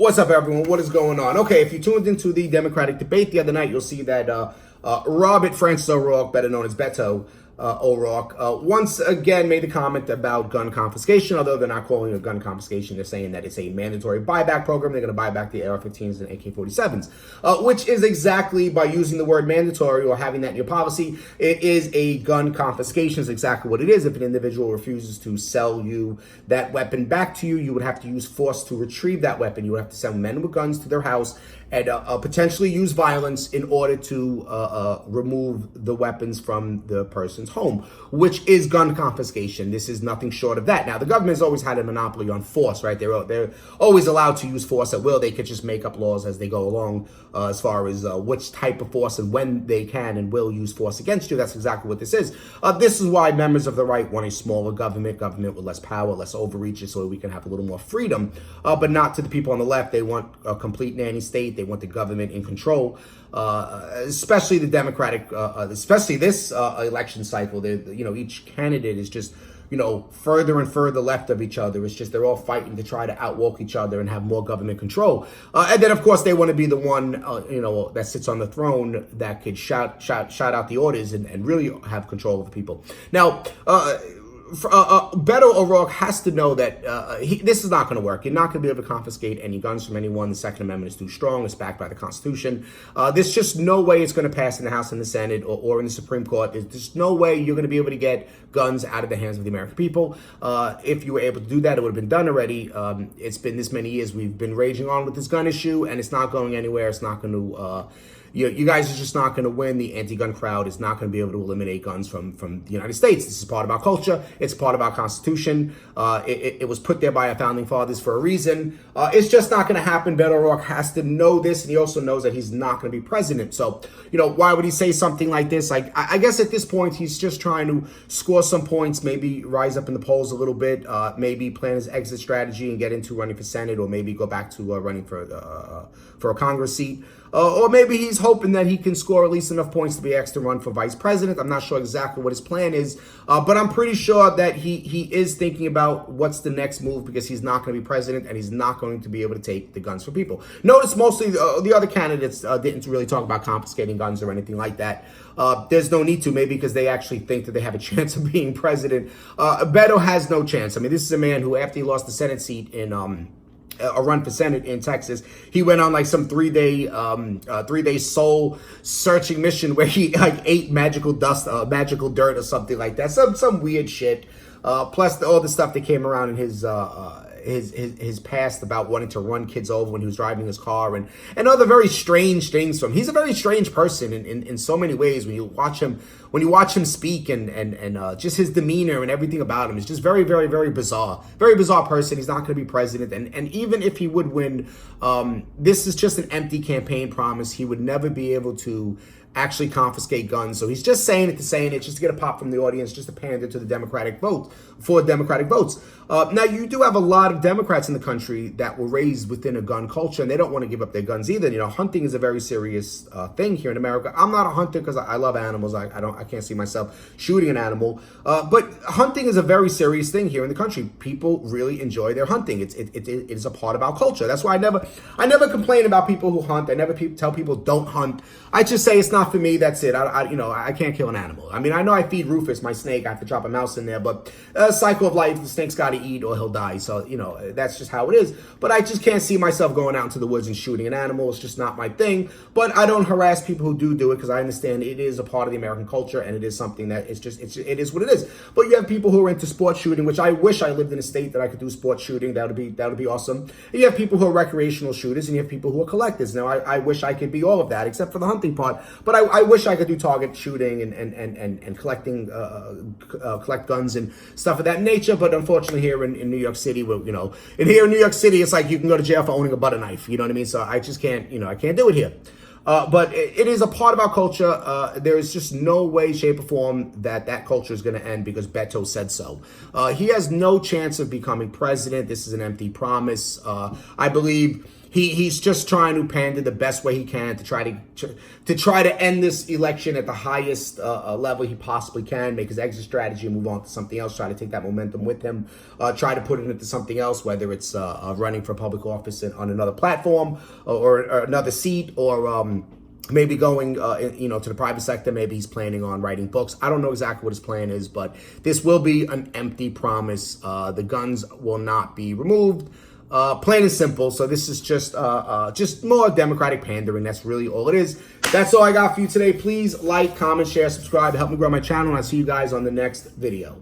What's up, everyone? What is going on? Okay, if you tuned into the Democratic debate the other night, you'll see that Robert Francis O'Rourke, better known as Beto O'Rourke, once again made a comment about gun confiscation. Although they're not calling it a gun confiscation, they're saying that it's a mandatory buyback program. They're going to buy back the AR-15s and AK-47s, which is exactly, by using the word mandatory or having that in your policy, it is a gun confiscation. Is exactly what it is. If an individual refuses to sell you that weapon back to you, you would have to use force to retrieve that weapon. You would have to send men with guns to their house and potentially use violence in order to remove the weapons from the person's home, which is gun confiscation. This is nothing short of that. Now, the government has always had a monopoly on force, right? They're always allowed to use force at will. They could just make up laws as they go along as far as which type of force and when they can and will use force against you. That's exactly what this is. This is why members of the right want a smaller government with less power, less overreach, so we can have a little more freedom, but not to the people on the left. They want a complete nanny state. They want the government in control, especially the Democratic, especially this election cycle. Each candidate is just, further and further left of each other. It's just they're all fighting to try to outwalk each other and have more government control. And then, of course, they want to be the one, that sits on the throne that could shout out the orders and really have control of the people. Now, Beto O'Rourke has to know that this is not going to work. You're not going to be able to confiscate any guns from anyone. The Second Amendment is too strong. It's backed by the Constitution. There's just no way it's going to pass in the House and the Senate or in the Supreme Court. There's just no way you're going to be able to get guns out of the hands of the American people. If you were able to do that, it would have been done already. It's been this many years we've been raging on with this gun issue, and it's not going anywhere. It's not going to... You guys are just not going to win. The anti-gun crowd is not going to be able to eliminate guns from the United States. This is part of our culture. It's part of our Constitution. It was put there by our founding fathers for a reason. It's just not going to happen. Beto O'Rourke has to know this, and he also knows that he's not going to be president. So, why would he say something like this? I guess at this point, he's just trying to score some points, maybe rise up in the polls a little bit, maybe plan his exit strategy and get into running for Senate, or maybe go back to running for a Congress seat. Or maybe he's hoping that he can score at least enough points to be asked to run for vice president. I'm not sure exactly what his plan is, but I'm pretty sure that he is thinking about what's the next move, because he's not going to be president and he's not going to be able to take the guns from people. Notice mostly the other candidates didn't really talk about confiscating guns or anything like that. There's no need to, maybe because they actually think that they have a chance of being president. Beto has no chance. I mean, this is a man who, after he lost the Senate seat in a run for Senate in Texas, he went on like some three-day soul searching mission where he ate magical dirt or something like that, some weird shit. Plus all the stuff that came around in his past about wanting to run kids over when he was driving his car and other very strange things from him. He's a very strange person in so many ways. When you watch him speak and just his demeanor and everything about him is just very, very, very bizarre. Very bizarre person. He's not going to be president. And even if he would win, this is just an empty campaign promise. He would never be able to actually confiscate guns. So he's just saying it just to get a pop from the audience, just to pander to the Democratic vote, for Democratic votes. Now, you do have a lot of Democrats in the country that were raised within a gun culture, and they don't want to give up their guns either. Hunting is a very serious thing here in America. I'm not a hunter because I love animals. I can't see myself shooting an animal. But hunting is a very serious thing here in the country. People really enjoy their hunting. It is a part of our culture. That's why I never complain about people who hunt. I never tell people don't hunt. I just say it's not for me. That's it. I can't kill an animal. I mean, I know I feed Rufus, my snake. I have to drop a mouse in there, but cycle of life, the snake's got to eat or he'll die. So, that's just how it is. But I just can't see myself going out into the woods and shooting an animal. It's just not my thing. But I don't harass people who do it, because I understand it is a part of the American culture, and it is something that it is what it is. But you have people who are into sports shooting, which I wish I lived in a state that I could do sports shooting. That would be awesome. And you have people who are recreational shooters, and you have people who are collectors. Now, I wish I could be all of that, except for the hunting part. But I wish I could do target shooting and collecting collect guns and stuff of that nature. But unfortunately, here in New York City, here in New York City, it's like you can go to jail for owning a butter knife. You know what I mean? So I just can't, I can't do it here. But it is a part of our culture. There is just no way, shape, or form that culture is going to end because Beto said so. He has no chance of becoming president. This is an empty promise. I believe he's just trying to pander the best way he can to try to end this election at the highest level he possibly can, make his exit strategy and move on to something else, try to take that momentum with him, try to put it into something else, whether it's running for public office on another platform or another seat, or maybe going, to the private sector. Maybe he's planning on writing books. I don't know exactly what his plan is, but this will be an empty promise. The guns will not be removed. Plain and simple. So this is just more Democratic pandering. That's really all it is. That's all I got for you today. Please like, comment, share, subscribe. Help me grow my channel, and I'll see you guys on the next video.